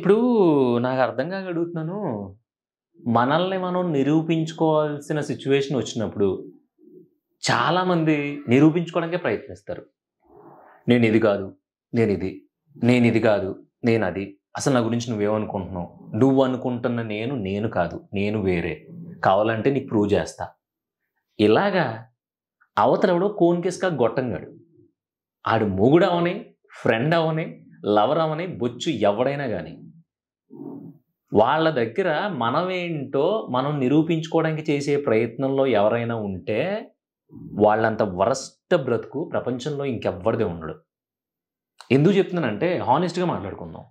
ఇప్పుడు నాకు అర్థం కాక అడుగుతున్నాను. మనల్ని మనం నిరూపించుకోవాల్సిన సిట్యుయేషన్ వచ్చినప్పుడు చాలామంది నిరూపించుకోవడానికే ప్రయత్నిస్తారు. నేనిది కాదు, నేనిది. నేనిది కాదు, నేనది. అసలు నా గురించి నువ్వేమనుకుంటున్నావు? నువ్వనుకుంటున్న నేను కాదు. నేను వేరే. కావాలంటే నీకు ప్రూవ్ చేస్తా. ఇలాగా అవతలెవడో కోన్‌కిస్కా గొట్టంగాడు. ఆడు మొగుడవని, ఫ్రెండ్ అవని, లవర్ అవని, బొచ్చు ఎవడైనా గాని. వాళ్ళ దగ్గర మనమేంటో మనం నిరూపించుకోవడానికి చేసే ప్రయత్నంలో ఎవరైనా ఉంటే, వాళ్ళంత వరస్ట్ బ్రతుకు ప్రపంచంలో ఇంకెవ్వడిది ఉండడు. ఎందుకు చెప్తున్నానంటే హానెస్ట్‌గా మాట్లాడుకుందాం.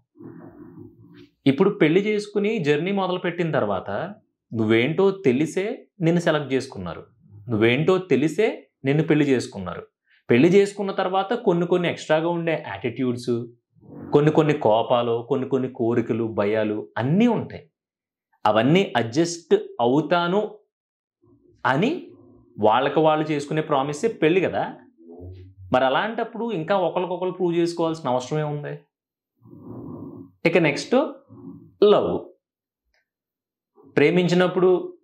ఇప్పుడు పెళ్లి చేసుకొని జర్నీ మొదలుపెట్టిన తర్వాత నువ్వేంటో తెలిసే నిన్ను సెలెక్ట్ చేసుకున్నారు. నువ్వేంటో తెలిసే నిన్ను పెళ్లి చేసుకున్నారు. పెళ్లి చేసుకున్న తర్వాత కొన్ని ఎక్స్‌ట్రాగా ఉండే యాటిట్యూడ్స్, కొన్ని కోపాలు, కొన్ని కోరికలు, భయాలు అన్నీ ఉంటాయి. అవన్నీ అడ్జస్ట్ అవుతాను అని వాళ్ళకి వాళ్ళు చేసుకునే ప్రామిసే పెళ్లి కదా! మరి అలాంటప్పుడు ఇంకా ఒకళ్ళకొకళ్ళు ప్రూవ్ చేసుకోవాల్సిన అవసరం ఏముంది? ఇక నెక్స్ట్ లవ్. ప్రేమించినప్పుడు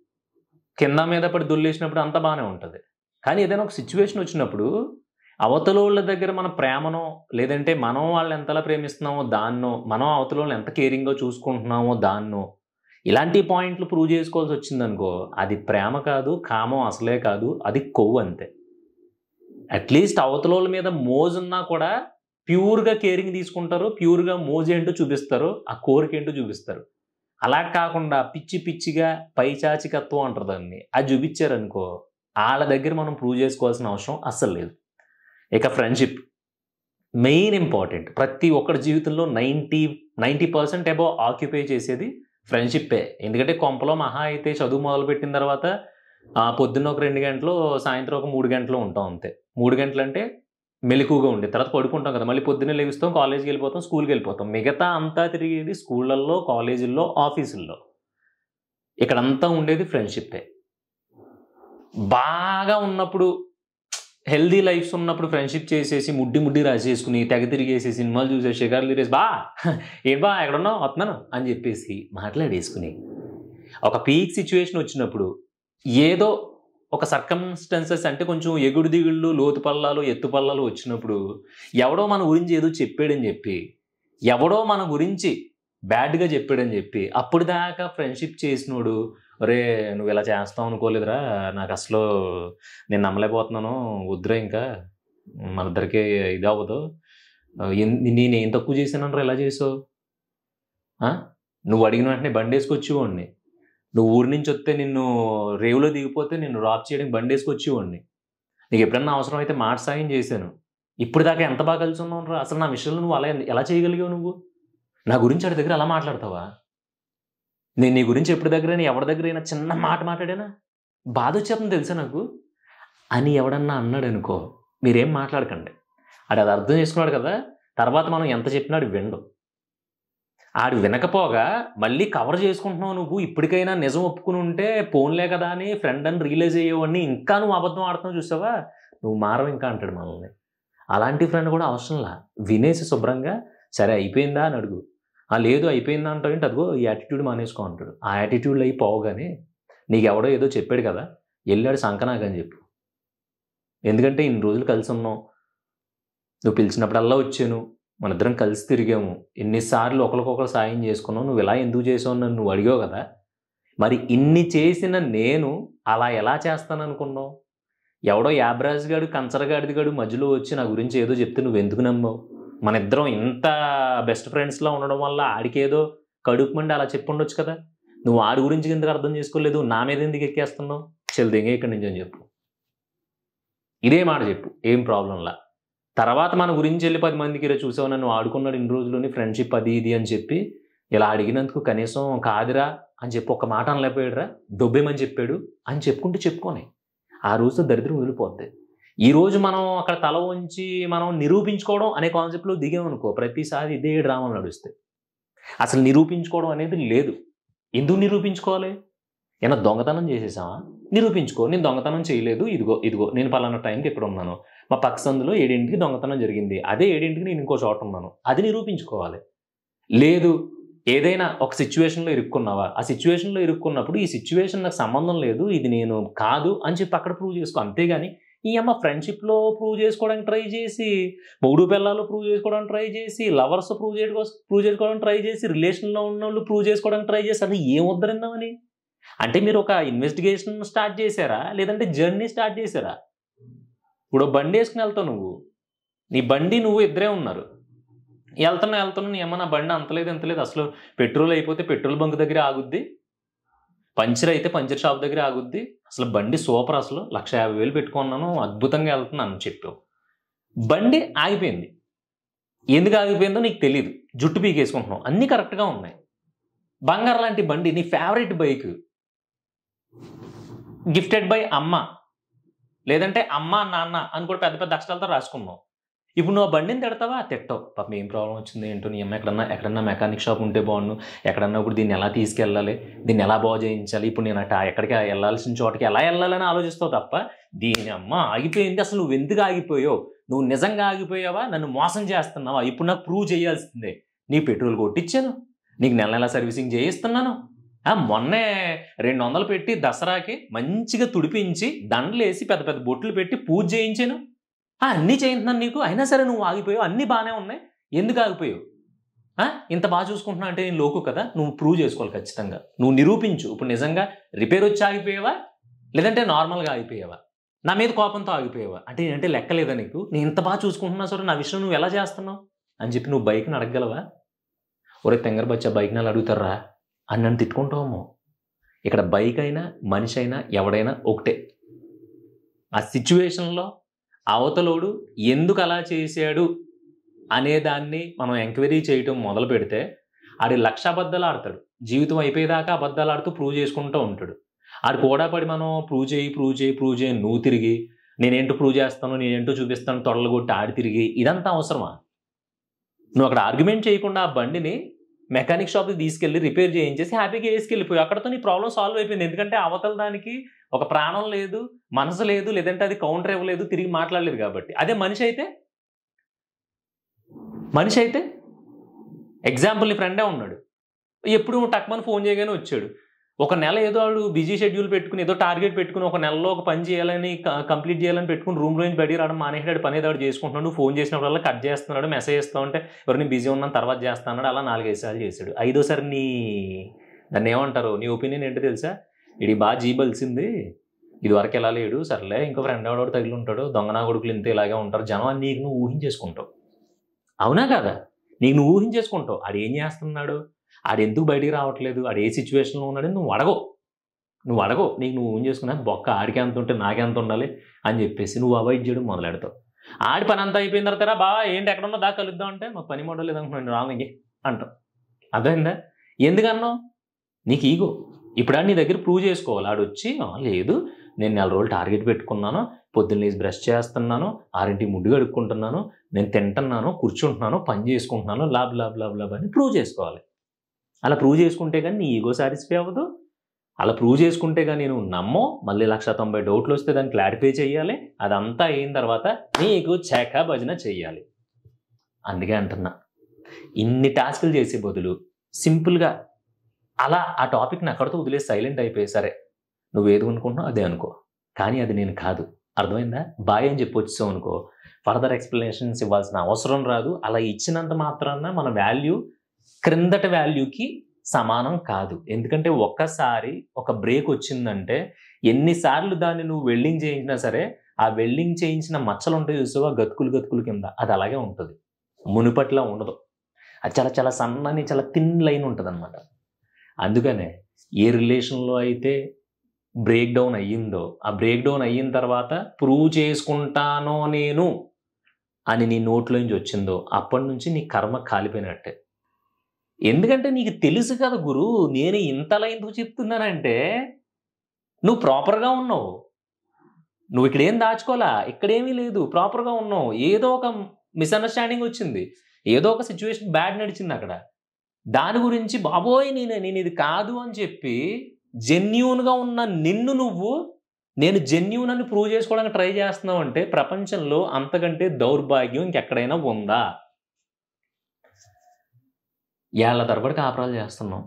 కింద మీద పడి దొర్లేసినప్పుడు అంతా బానే ఉంటది. కానీ ఏదైనా ఒక సిట్యుయేషన్ వచ్చినప్పుడు అవతలోళ్ళ దగ్గర మన ప్రేమనో, లేదంటే మనం వాళ్ళని ఎంతలా ప్రేమిస్తున్నామో దాన్నో, మనం అవతలోళ్ళని ఎంత కేరింగ్‌గా చూసుకుంటున్నామో దాన్నో, ఇలాంటి పాయింట్లు ప్రూవ్ చేసుకోవాల్సొచ్చిందనుకో, అది ప్రేమ కాదు, కామం అసలే కాదు, అది కొవ్వు అంతే. అట్‌లీస్ట్ అవతలోళ్ళ మీద మోజున్నా కూడా ప్యూర్‌గా కేరింగ్ తీసుకుంటారు. ప్యూర్‌గా మోజేంటో చూపిస్తారు. ఆ కోరికేంటో చూపిస్తారు. అలా కాకుండా పిచ్చిగా పైశాచికత్వం అంటారు దాన్ని. అది చూపిచ్చారనుకో, ఆళ్ళ దగ్గర మనం ప్రూవ్ చేసుకోవాల్సిన అవసరం అస్సలు లేదు. ఇక ఫ్రెండ్‌షిప్ మెయిన్ ఇంపార్టెంట్. ప్రతి ఒక్కడి జీవితంలో 90% అబోవ్ ఆక్యుపై చేసేది ఫ్రెండ్‌షిప్పే. ఎందుకంటే కొంపలో మహా అయితే చదువు మొదలుపెట్టిన తర్వాత పొద్దున్న ఒక 2 గంటలు, సాయంత్రం ఒక 3 గంటలు ఉంటాం అంతే. 3 గంటలంటే మెలకువగా ఉండి, తర్వాత పడుకుంటాం కదా! మళ్ళీ పొద్దున్నే లెగుస్తాం, కాలేజ్‌కెళ్ళిపోతాం, స్కూల్‌కెళ్ళిపోతాం. మిగతా అంతా తిరిగేది స్కూళ్ళల్లో, కాలేజీల్లో, ఆఫీసుల్లో. ఇక్కడంతా ఉండేది ఫ్రెండ్‌షిప్పే. బాగా ఉన్నప్పుడు హెల్తీ లైఫ్స్ ఉన్నప్పుడు ఫ్రెండ్‌షిప్ చేసేసి ముడ్డి రాసేసుకొని, తెగ తిరిగేసి, సినిమాలు చూసేసి, షికారులు తిరిగేసి, ఏంటి బా ఎక్కడున్నావు? వత్తన్నాను" అని చెప్పేసి మాట్లాడేసుకొని, ఒక పీక్ సిట్యుయేషన్ వచ్చినప్పుడు ఏదో ఒక సర్కమ్‌స్టాన్సెస్ అంటే కొంచెం ఎగుడు దిగుళ్ళు, లోతు పల్లాలు, ఎత్తు పల్లాలు వచ్చినప్పుడు ఎవడో మన గురించి ఏదో చెప్పాడని చెప్పి, ఎవడో మన గురించి బ్యాడ్‌గా చెప్పాడని చెప్పి, అప్పటిదాకా ఫ్రెండ్‌షిప్ చేసినోడు, "ఒరేయ్! నువ్విలా చేస్తావు అనుకోలేదురా! నాకసలు నేను నమ్మలేకపోతున్నాను. వద్దురా ఇంకా. మనిద్దరికి ఇదవ్వదు. నేనేం తక్కువ చేశాననిరా ఇలా చేసావు? నువ్వు అడిగిన వెంటనే బండేసుకొచ్చేవాడిని. నువ్వు ఊరు నుంచొస్తే నిన్ను రేవులో దిగిపోతే నిన్ను డ్రాప్ చేయడానికి బండేసుకొచ్చేవాడిని. నీకెప్పుడన్నా అవసరమైతే మాట సాయం చేశాను. ఇప్పటిదాకా ఎంత బాగా కలిసున్నాంరా! అసలు నా విషయంలో నువ్వు అలా ఎలా చేయగలిగావు నువ్వు? నా గురించి ఆడి దగ్గర అలా మాట్లాడతావా? నేను నీ గురించి ఎప్పటి దగ్గరైనా, ఎవరి దగ్గరైనా చిన్న మాట మాట్లాడానా? బాధొచ్చేస్తుంది తెలుసా నాకు? అని ఎవడన్నా అన్నాడనుకో, మీరేం మాట్లాడకండి. ఆడది అర్థం చేసుకున్నాడు కదా! తర్వాత మనం ఎంత చెప్పినా ఆడు వినడు. ఆడు వినకపోగా మళ్ళీ కవర్ చేసుకుంటున్నావు నువ్వు. ఇప్పటికైనా నిజం ఒప్పుకొని ఉంటే పోన్లే కదా అని ఫ్రెండ్ అని రియలైజ్ అయ్యేవాడిని. ఇంకా నువ్వు అబద్ధం ఆడుతున్నావు చూసావా? నువ్వు మారవు ఇంకా అంటాడు మనల్ని. అలాంటి ఫ్రెండ్ కూడా అవసరంలా. వినేసి శుభ్రంగా సరే అయిపోయిందా అని అడుగు. లేదు అయిపోయిందా అంటావేంటి? అదిగో ఈ యాటిట్యూడ్ మానేసుకో అంటాడు. ఆ యాటిట్యూడ్‌లు అయి పోవుగానే నీకెవడో ఏదో చెప్పాడు కదా! ఎళ్ళాడు సంకనాకని చెప్పు. ఎందుకంటే ఇన్ని రోజులు కలిసున్నాం. నువ్వు పిలిచినప్పుడల్లా వచ్చాను. మనిద్దరం కలిసి తిరిగాము. ఎన్ని సార్లు ఒకళ్ళకొకళ్ళు సాయం చేసుకున్నాం. నువ్వు ఇలా ఎందుకు చేసావు అని నువ్వు అడిగావు కదా! మరి ఇన్ని చేసిన నేను అలా ఎలా చేస్తాననుకున్నావు? ఎవడో యాబ్రాజ్ గాడు, కంచరగాడిది గాడు మధ్యలో వచ్చి నా గురించి ఏదో చెప్తే నువ్వెందుకు నమ్మావు? మనిద్దరం ఇంత బెస్ట్ ఫ్రెండ్స్‌లా ఉండడం వల్ల ఆడికేదో కడుపు మండి అలా చెప్పుండొచ్చు కదా! నువ్వు ఆడి గురించి ఎందుకు అర్థం చేసుకోలేదు? నా మీద ఎందుకు ఎక్కేస్తున్నావు? చెల్ దెంగే ఇక్కడి నుంచి అని చెప్పు. ఇదే మాట చెప్పు. ఏం ప్రాబ్లమ్‌లా. తర్వాత మన గురించి ఎళ్లి 10 మందికి "ఇరే చూసావా నన్ను ఆడుకున్నాడు ఇన్ని రోజులని ఫ్రెండ్‌షిప్ అది ఇది" అని చెప్పి ఇలా అడిగినందుకు కనీసం కాదురా అని చెప్పి ఒక్క మాట అనలేకపోయాడురా, దొబ్బేమని చెప్పాడు అని చెప్పుకొని ఆ రోజుతో దరిద్రం వదిలిపోద్ది. ఈరోజు మనం అక్కడ తల వంచి మనం నిరూపించుకోవడం అనే కాన్సెప్ట్‌లో దిగామనుకో ప్రతిసారి ఇదే డ్రామాలు నడుస్తాయి. అసలు నిరూపించుకోవడం అనేది లేదు. ఎందుకు నిరూపించుకోవాలి? ఏమైనా దొంగతనం చేసేసామా? నిరూపించుకో. నేను దొంగతనం చేయలేదు. ఇదిగో నేను పలానా టైంకి ఇక్కడున్నాను. మా పక్క సందులో 7కి దొంగతనం జరిగింది. అదే 7కి నేను ఇంకో చోట ఉన్నాను. అది నిరూపించుకోవాలి. లేదు ఏదైనా ఒక సిచ్యువేషన్లో ఇరుక్కున్నావా, ఆ సిచ్యువేషన్లో ఇరుక్కున్నప్పుడు ఈ సిచ్యువేషన్ నాకు సంబంధం లేదు, ఇది నేను కాదు అని చెప్పి అక్కడ ప్రూవ్ చేసుకో. అంతేగాని ఈ అమ్మ ఫ్రెండ్షిప్లో ప్రూవ్ చేసుకోవడానికి ట్రై చేసి, మొగుడు పిల్లలు ప్రూవ్ చేసుకోవడానికి ట్రై చేసి, లవర్స్ ప్రూవ్ చేసుకోవడానికి ట్రై చేసి, రిలేషన్లో ఉన్న వాళ్ళు ప్రూవ్ చేసుకోవడానికి ట్రై చేసి, అది ఏం వద్దరిందామని? అంటే మీరు ఒక ఇన్వెస్టిగేషన్ స్టార్ట్ చేశారా, లేదంటే జర్నీ స్టార్ట్ చేశారా? ఇప్పుడు బండి వేసుకుని వెళ్తావు నువ్వు, నీ బండి నువ్వు ఇద్దరే ఉన్నారు, వెళ్తున్నా నీ అమ్మ నా బండి అంతలేదు అసలు పెట్రోల్ అయిపోతే పెట్రోల్ బంక్ దగ్గర ఆగుద్ది, పంచర్ అయితే పంచర్ షాప్ దగ్గర ఆగుద్ది, అసలు బండి సూపర్, అసలు 1,50,000 పెట్టుకున్నాను, అద్భుతంగా వెళ్తున్నాను చెప్పావు. బండి ఆగిపోయింది. ఎందుకు ఆగిపోయిందో నీకు తెలియదు, జుట్టు పీకేసుకుంటున్నావు, అన్నీ కరెక్ట్గా ఉన్నాయి. బంగారు లాంటి బండి, నీ ఫేవరెట్ బైక్, గిఫ్టెడ్ బై అమ్మ, లేదంటే అమ్మ నాన్న అని కూడా పెద్ద పెద్ద అక్షరాలతో రాసుకున్నావు. ఇప్పుడు నువ్వు ఆ బండిని తిడతావా? తిట్టవు. పాపం ఏం ప్రాబ్లం వచ్చింది ఏంటో, నీ అమ్మ ఎక్కడన్నా మెకానిక్ షాప్ ఉంటే బాగుండు, ఎక్కడన్నా ఇప్పుడు దీన్ని ఎలా తీసుకెళ్ళాలి, దీన్ని ఎలా బాగు చేయించాలి, ఇప్పుడు నేను ఎక్కడికి వెళ్ళాల్సిన చోటకి ఎలా వెళ్ళాలని ఆలోచిస్తావు తప్ప, దీని అమ్మ ఆగిపోయింది, అసలు నువ్వు ఎందుకు ఆగిపోయావు, నువ్వు నిజంగా ఆగిపోయావా, నన్ను మోసం చేస్తున్నావా, ఇప్పుడు నాకు ప్రూవ్ చేయాల్సిందే. నీ పెట్రోల్ కొట్టించాను, నీకు నెల సర్వీసింగ్ చేయిస్తున్నాను, మొన్నే 200 పెట్టి దసరాకి మంచిగా తుడిపించి దండలేసి పెద్ద పెద్ద బొట్లు పెట్టి పూజ చేయించాను, అన్నీ చేయించున్నాను నీకు, అయినా సరే నువ్వు ఆగిపోయావు. అన్నీ బాగానే ఉన్నాయి, ఎందుకు ఆగిపోయావు? ఇంత బాగా చూసుకుంటున్నా అంటే నేను లోకు కదా, నువ్వు ప్రూవ్ చేసుకోవాలి ఖచ్చితంగా, నువ్వు నిరూపించు. ఇప్పుడు నిజంగా రిపేర్ వచ్చి ఆగిపోయావా, లేదంటే నార్మల్గా ఆగిపోయావా, నా మీద కోపంతో ఆగిపోయావా? అంటే లెక్కలేదా నీకు? నేను ఇంత బాగా చూసుకుంటున్నా సరే నా విషయం నువ్వు ఎలా చేస్తున్నావు అని చెప్పి నువ్వు బైక్ని అడగగలవా? ఒరే తెంగర బచ్చా, బైక్ నెల అడుగుతారా అని నన్ను తిట్టుకుంటావేమో. ఇక్కడ బైక్ అయినా మనిషి అయినా ఎవడైనా ఒకటే. ఆ సిచ్యువేషన్లో అవతలోడు ఎందుకు అలా చేశాడు అనేదాన్ని మనం ఎంక్వైరీ చేయటం మొదలు పెడితే ఆడి 1,00,000 అబద్ధాలు ఆడతాడు, జీవితం అయిపోయేదాకా అబద్ధాలు ఆడుతూ ప్రూవ్ చేసుకుంటూ ఉంటాడు. ఆడు కూడా పడి మనం ప్రూవ్ చేయి నువ్వు తిరిగి నేనేంటో ప్రూవ్ చేస్తాను, నేనేంటో చూపిస్తాను, తొడలు కొట్టి ఆడి తిరిగి, ఇదంతా అవసరమా? నువ్వు అక్కడ ఆర్గ్యుమెంట్ చేయకుండా ఆ బండిని మెకానిక్ షాప్కి తీసుకెళ్ళి రిపేర్ చేయించేసి హ్యాపీగా వేసుకెళ్ళిపోయి అక్కడతో నీ ప్రాబ్లం సాల్వ్ అయిపోయింది. ఎందుకంటే అవతల దానికి ఒక ప్రాణం లేదు, మనసు లేదు, లేదంటే అది కౌంటర్ ఇవ్వలేదు, తిరిగి మాట్లాడలేదు కాబట్టి. అదే మనిషి అయితే ఎగ్జాంపుల్ నీ ఫ్రెండే ఉన్నాడు, ఎప్పుడు టక్మని ఫోన్ చేయగానే వచ్చాడు. ఒక నెల ఏదో వాడు బిజీ షెడ్యూల్ పెట్టుకుని ఏదో టార్గెట్ పెట్టుకుని ఒక నెలలో ఒక పని చేయాలని కంప్లీట్ చేయాలని పెట్టుకుని రూమ్ నుంచి బయటికి రావడం మానేసాడు, పని ఏదో చేసుకుంటున్నాడు, ఫోన్ చేసినప్పుడల్లా కట్ చేస్తున్నాడు, మెసేజ్ చేస్తూ ఉంటే ఎవరిని బిజీ ఉన్నాను తర్వాత చేస్తాడు, అలా 4-5 సార్లు చేశాడు. 5ఓసారి దాన్ని ఏమంటారు, నీ ఒపీనియన్ ఏంటో తెలుసా? ఇది బాగా జీబలిసింది, ఇది వరకు ఎలా లేడు, సర్లే ఇంకో ఫ్రెండ్ ఎవడో తగిలి ఉంటాడు, దొంగనా కొడుకులు ఇంత ఇలాగే ఉంటారు జనం అని నీకు నువ్వు ఊహించేసుకుంటావు. అవునా కదా? నీకు నువ్వు ఊహించేసుకుంటావు. ఆడు ఏం చేస్తున్నాడు, ఆడు ఎందుకు బయటికి రావట్లేదు, ఆడు ఏ సిచ్యువేషన్లో ఉన్నాడని నువ్వు అడగవు. నీకు నువ్వు ఊహించేసుకున్నా బొక్క ఆడికి ఎంత ఉంటే నాకెంత ఉండాలి అని చెప్పేసి నువ్వు అవాయిడ్ చేయడం మొదలెడతావు. ఆడి పని అంతా అయిపోయిన తర్వాత బావా ఏంటి ఎక్కడున్నా దాకా కలుద్దాం అంటే మాకు పని మోడల్ లేదనుకున్నాను రాంగ్ అంటావు. అర్థమైందా? ఎందుకన్నావు? నీకు ఈగో. ఇప్పుడు నీ దగ్గర ప్రూవ్ చేసుకోవాలి. ఆడు వచ్చి లేదు నేను 4 రోజులు టార్గెట్ పెట్టుకున్నాను, పొద్దున్న లేసి బ్రష్ చేస్తున్నాను, 6ంటికి ముడ్డు కడుక్కుంటున్నాను, నేను తింటున్నాను, కూర్చుంటున్నాను, పని చేసుకుంటున్నాను, లాబ్ అని ప్రూవ్ చేసుకోవాలి. అలా ప్రూవ్ చేసుకుంటే కానీ నీ ఈగో సాటిస్ఫై అవ్వదు. అలా ప్రూవ్ చేసుకుంటే కానీ నువ్వు నమ్మో, మళ్ళీ 190 డౌట్లు వస్తే దాన్ని క్లారిఫై చేయాలి. అదంతా అయిన తర్వాత నీకు చెక్క భజన చెయ్యాలి. అందుకే అంటున్నా, ఇన్ని టాస్కులు చేసే బదులు సింపుల్గా అలా ఆ టాపిక్ని అక్కడితో వదిలేసి సైలెంట్ అయిపోయి సరే నువ్వు ఏది అనుకుంటున్నావు అదే అనుకో, కానీ అది నేను కాదు. అర్థమైందా? బాయ్ అని చెప్పి వచ్చావు అనుకో, ఫర్దర్ ఎక్స్ప్లెనేషన్స్ ఇవ్వాల్సిన అవసరం రాదు. అలా ఇచ్చినంత మాత్రాన మన వాల్యూ క్రిందటి వాల్యూకి సమానం కాదు. ఎందుకంటే ఒక్కసారి ఒక బ్రేక్ వచ్చిందంటే ఎన్నిసార్లు దాన్ని నువ్వు వెల్డింగ్ చేయించినా సరే ఆ వెల్డింగ్ చేయించిన మచ్చలు ఉంటాయి చూసావా, గతుకులు కింద, అది అలాగే ఉంటుంది, మునుపట్లా ఉండదు. అది చాలా చాలా సన్నని చాలా థిన్ లైన్ ఉంటుంది అనమాట. అందుకనే ఏ రిలేషన్లో అయితే బ్రేక్ డౌన్ అయ్యిందో ఆ బ్రేక్ డౌన్ అయిన తర్వాత ప్రూవ్ చేసుకుంటానో నేను అని నీ నోట్లోంచి వచ్చిందో అప్పటి నుంచి నీ కర్మ కాలిపోయినట్టే. ఎందుకంటే నీకు తెలుసు కదా గురు, నేను ఇంతలా ఎందుకు చెప్తున్నానంటే నువ్వు ప్రాపర్గా ఉన్నావు, నువ్వు ఇక్కడేం దాచుకోవాలా, ఇక్కడేమీ లేదు, ప్రాపర్గా ఉన్నావు. ఏదో ఒక మిస్అండర్స్టాండింగ్ వచ్చింది, ఏదో ఒక సిచ్యువేషన్ బ్యాడ్ నడిచింది అక్కడ, దాని గురించి బాబోయ్ నేను ఇది కాదు అని చెప్పి జెన్యూన్గా ఉన్న నిన్ను నేను జెన్యూన్ అని ప్రూవ్ చేసుకోవడానికి ట్రై చేస్తున్నావు అంటే ప్రపంచంలో అంతకంటే దౌర్భాగ్యం ఇంకెక్కడైనా ఉందా? ఏళ్ల తరబడి కాపురాలు చేస్తున్నాం,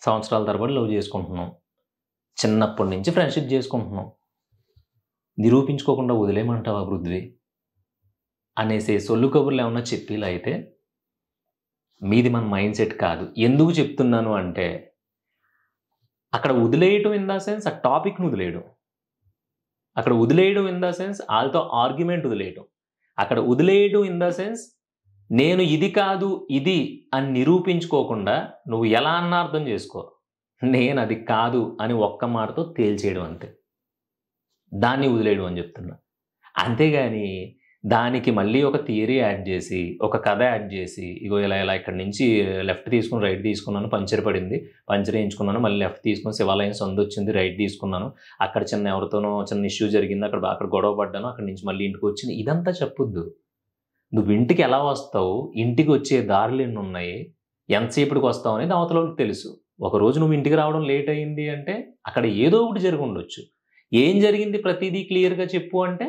సంవత్సరాల తరబడి లవ్ చేసుకుంటున్నాం, చిన్నప్పటి నుంచి ఫ్రెండ్షిప్ చేసుకుంటున్నాం, నిరూపించుకోకుండా వదిలేయమంటావా పృథ్వీ అనేసి సొల్లు కబుర్లు ఏమన్నా చెప్పిలా అయితే మీది మన మైండ్ సెట్ కాదు. ఎందుకు చెప్తున్నాను అంటే అక్కడ వదిలేయటం ఇన్ ద సెన్స్ ఆ టాపిక్ను వదిలేయడం, అక్కడ వదిలేయడం ఇన్ ద సెన్స్ వాళ్ళతో ఆర్గ్యుమెంట్ వదిలేయడం, అక్కడ వదిలేయడం ఇన్ ద సెన్స్ నేను ఇది కాదు ఇది అని నిరూపించుకోకుండా నువ్వు ఎలా అన్నా అర్థం చేసుకో, నేను అది కాదు అని ఒక్క మాటతో తేల్చేయడం అంతే. దాన్ని వదిలేయడం అని చెప్తున్నా. అంతేగాని దానికి మళ్ళీ ఒక థియరీ యాడ్ చేసి, ఒక కథ యాడ్ చేసి, ఇగో ఇలా ఇలా ఇక్కడి నుంచి లెఫ్ట్ తీసుకుని రైట్ తీసుకున్నాను, పంచర్ పడింది, పంచర్ వేయించుకున్నాను, మళ్ళీ లెఫ్ట్ తీసుకుని శివాలయం సందు వచ్చింది, రైట్ తీసుకున్నాను, అక్కడ ఎవరితోనో చిన్న ఇష్యూ జరిగింది, అక్కడ గొడవ పడ్డాను, అక్కడి నుంచి మళ్ళీ ఇంటికి వచ్చింది, ఇదంతా చెప్పొద్దు. నువ్వు ఇంటికి ఎలా వస్తావు, ఇంటికి వచ్చే దారులు ఎన్ని ఉన్నాయి, ఎంతసేపటికి వస్తావు అనేది అవతలకి తెలుసు. ఒకరోజు నువ్వు ఇంటికి రావడం లేట్ అయింది అంటే అక్కడ ఏదో ఒకటి జరిగి ఉండొచ్చు. ఏం జరిగింది ప్రతిదీ క్లియర్గా చెప్పు అంటే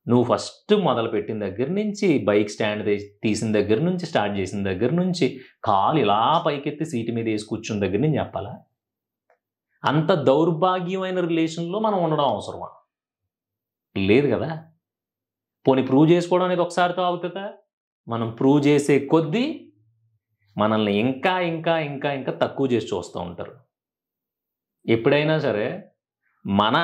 నువ్వు ఫస్ట్ మొదలుపెట్టిన దగ్గర నుంచి, బైక్ స్టాండ్ తీసిన దగ్గర నుంచి, స్టార్ట్ చేసిన దగ్గర నుంచి, కాలు ఇలా పైకెత్తి సీటు మీద వేసి కూర్చున్న దగ్గర నుంచి చెప్పాలా? అంత దౌర్భాగ్యమైన రిలేషన్లో మనం ఉండడం అవసరమా? లేదు కదా. పోనీ ప్రూవ్ చేసుకోవడం అనేది ఒకసారితో అవుతుందా? మనం ప్రూవ్ చేసే కొద్దీ మనల్ని ఇంకా ఇంకా ఇంకా ఇంకా తక్కువ చేసి చూస్తూ ఉంటారు. ఎప్పుడైనా సరే మన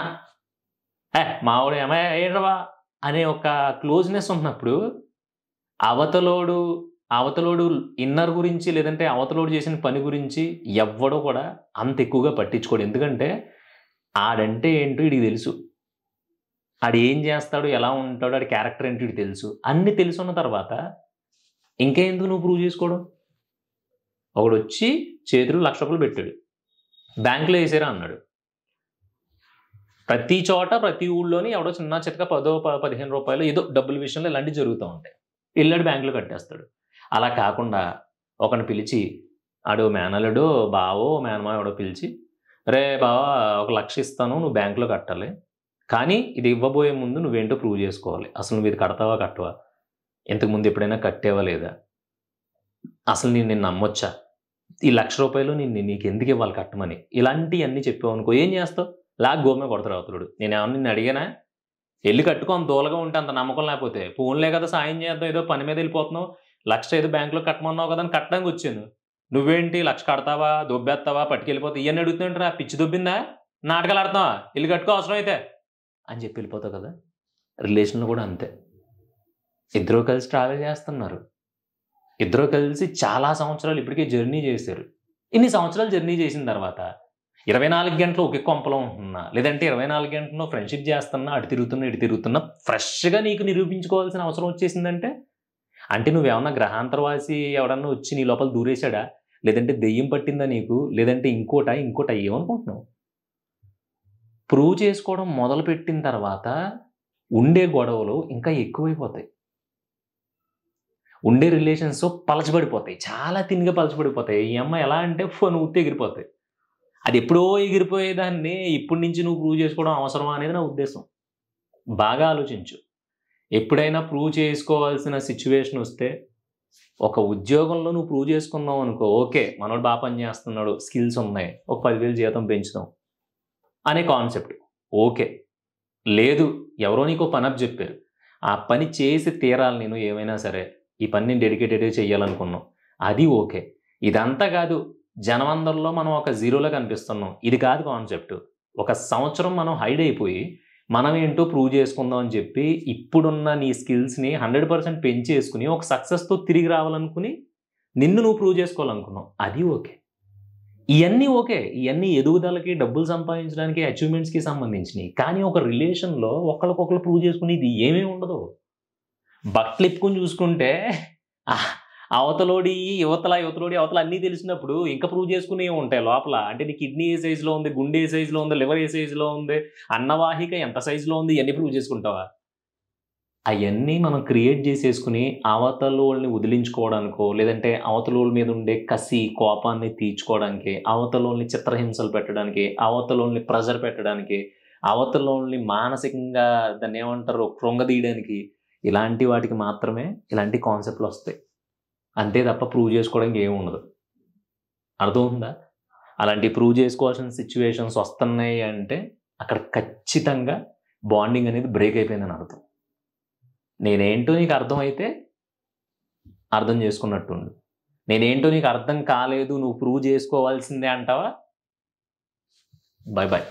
మావాడు ఏంటవా అనే ఒక క్లోజ్నెస్ ఉన్నప్పుడు అవతలోడు ఇన్నర్ గురించి లేదంటే అవతలోడు చేసిన పని గురించి ఎవ్వడో కూడా అంత ఎక్కువగా పట్టించుకోడు. ఎందుకంటే ఆడంటే ఏంటో వీడికి తెలుసు, ఆడు ఏం చేస్తాడు, ఎలా ఉంటాడు, ఆడి క్యారెక్టర్ ఏంటో వీడికి తెలుసు. అన్నీ తెలుసున్న తర్వాత ఇంకెందుకు నువ్వు ప్రూవ్ చేసుకోవడం? ఒకడు వచ్చి చేతులు ₹1,00,000 పెట్టాడు, బ్యాంకులో వేసారా అన్నాడు. ప్రతి చోట ప్రతి ఊళ్ళోని ఎవడో చిన్న చితక ₹10-15 ఏదో డబ్బుల విషయంలో ఇలాంటివి జరుగుతూ ఉంటాయి. వెళ్ళాడు బ్యాంకులో కట్టేస్తాడు. అలా కాకుండా ఒకని పిలిచి, ఆడు మేనలుడో బావో మేనమా ఎవడో పిలిచి, రే బావా ₹1,00,000 ఇస్తాను, నువ్వు బ్యాంకులో కట్టాలి, కానీ ఇది ఇవ్వబోయే ముందు నువ్వేంటో ప్రూవ్ చేసుకోవాలి. అసలు నువ్వు ఇది కడతావా కట్టవా, ఇంతకుముందు ఎప్పుడైనా కట్టేవా లేదా, అసలు నేను నమ్మొచ్చా, ఈ ₹1,00,000 నీకు ఎందుకు ఇవ్వాలి కట్టమని, ఇలాంటివన్నీ చెప్పావు అనుకో, ఏం చేస్తావు? గోమే కొడతారు అవతలుడు. నేనేమన్నా నిన్ను అడిగానా? వెళ్ళి కట్టుకో, అంత దూలగా ఉంటే, అంత నమ్మకం లేకపోతే. ఫోన్లే కదా సాయం చేద్దాం, ఏదో పని మీద వెళ్ళిపోతున్నావు, ₹1,00,000 ఏదో బ్యాంకులో కట్టమన్నావు కదా అని కట్టడానికి వచ్చాను. నువ్వేంటి ₹1,00,000 కడతావా, దొబ్బేస్తావా, పట్టుకెళ్ళిపోతా, ఇవన్నీ అడుగుతుంటారా? పిచ్చి దొబ్బిందా, నాటకాలు ఆడుతున్నావా, వెళ్ళి కట్టుకో అవసరం అయితే అని చెప్పి వెళ్ళిపోతావు కదా. రిలేషన్లో కూడా అంతే. ఇద్దరు కలిసి ట్రావెల్ చేస్తున్నారు, ఇద్దరు కలిసి చాలా సంవత్సరాలు ఇప్పటికే జర్నీ చేశారు. ఇన్ని సంవత్సరాలు జర్నీ చేసిన తర్వాత 24 గంటలు ఒకే కొంపలో ఉంటున్నా, లేదంటే 24 గంటల్లో ఫ్రెండ్షిప్ చేస్తున్నా, అటు తిరుగుతున్నా ఫ్రెష్గా నీకు నిరూపించుకోవాల్సిన అవసరం వచ్చేసిందంటే అంటే నువ్వేమన్నా గ్రహాంతరవాసి ఎవడన్నా వచ్చి నీ లోపల దూరేశాడా, లేదంటే దెయ్యం పట్టిందా నీకు, లేదంటే ఇంకోట ఏమనుకుంటున్నావు? ప్రూవ్ చేసుకోవడం మొదలుపెట్టిన తర్వాత ఉండే గొడవలు ఇంకా ఎక్కువైపోతాయి, ఉండే రిలేషన్స్ పలచబడిపోతాయి, చాలా తిన్గా పలచబడిపోతాయి. ఈ అమ్మాయి ఎలా అంటే ఫోన్ ఊతే ఎగిరిపోతాయి. అది ఎప్పుడో ఎగిరిపోయేదాన్ని ఇప్పటి నుంచి నువ్వు ప్రూవ్ చేసుకోవడం అవసరమా అనేది నా ఉద్దేశం. బాగా ఆలోచించు. ఎప్పుడైనా ప్రూవ్ చేసుకోవాల్సిన సిచ్యువేషన్ వస్తే, ఒక ఉద్యోగంలో నువ్వు ప్రూవ్ చేసుకున్నావు అనుకో, ఓకే మనోడు బాగా పని చేస్తున్నాడు, స్కిల్స్ ఉన్నాయి, ఒక 10,000 జీతం పెంచుదాం అనే కాన్సెప్ట్ ఓకే. లేదు, ఎవరో నీకు పని అప్ చెప్పారు, ఆ పని చేసి తీరాలి, నేను ఏమైనా సరే ఈ పని నేను డెడికేటెడ్గా చేయాలనుకున్నాం, అది ఓకే. ఇదంతా కాదు, జనమందరిలో మనం ఒక జీరోలో కనిపిస్తున్నాం, ఇది కాదు కాన్సెప్ట్. ఒక సంవత్సరం మనం హైడ్ అయిపోయి మనం ఏంటో ప్రూవ్ చేసుకుందాం అని చెప్పి ఇప్పుడున్న నీ స్కిల్స్ని 100% పెంచేసుకుని ఒక సక్సెస్తో తిరిగి రావాలనుకుని నిన్ను నువ్వు ప్రూవ్ చేసుకోవాలనుకున్నావు, అది ఓకే. ఇవన్నీ ఓకే, ఇవన్నీ ఎదుగుదలకి, డబ్బులు సంపాదించడానికి, అచీవ్మెంట్స్కి సంబంధించినవి. కానీ ఒక రిలేషన్లో ఒకరికొకరు ప్రూవ్ చేసుకుని ఇది ఏమీ ఉండదు. బట్టలు ఇప్పుకొని చూసుకుంటే అవతలోడి అవతల అన్నీ తెలిసినప్పుడు ఇంకా ప్రూవ్ చేసుకునే ఉంటాయి లోపల. అంటే నీ కిడ్నీ ఏ సైజులో ఉంది, గుండె ఏ సైజులో ఉంది, లివర్ ఏ సైజులో ఉంది, అన్నవాహిక ఎంత సైజులో ఉంది, ఇవన్నీ ప్రూవ్ చేసుకుంటావా? అవన్నీ మనం క్రియేట్ చేసేసుకుని అవతలోళ్ళని వదిలించుకోవడానికో, లేదంటే అవతలోళ్ళ మీద ఉండే కసి కోపాన్ని తీర్చుకోవడానికి, అవతలోళ్ళని చిత్రహింసలు పెట్టడానికి, అవతలోళ్ళని ప్రెజర్ పెట్టడానికి, అవతలోళ్ళని మానసికంగా దాన్ని ఏమంటారు కృంగదీయడానికి, ఇలాంటి వాటికి మాత్రమే ఇలాంటి కాన్సెప్ట్లు వస్తాయి. అంతే తప్ప ప్రూవ్ చేసుకోవడానికి ఏమి ఉండదు. అర్థమవుతుందా? అలాంటి ప్రూవ్ చేసుకోవాల్సిన సిచ్యువేషన్స్ వస్తున్నాయి అంటే అక్కడ ఖచ్చితంగా బాండింగ్ అనేది బ్రేక్ అయిపోయిందని అర్థం. నేనేంటో నీకు అర్థమైతే అర్థం చేసుకున్నట్టుండు. నేనేంటో నీకు అర్థం కాలేదు, నువ్వు ప్రూవ్ చేసుకోవాల్సిందే అంటావా? Bye bye.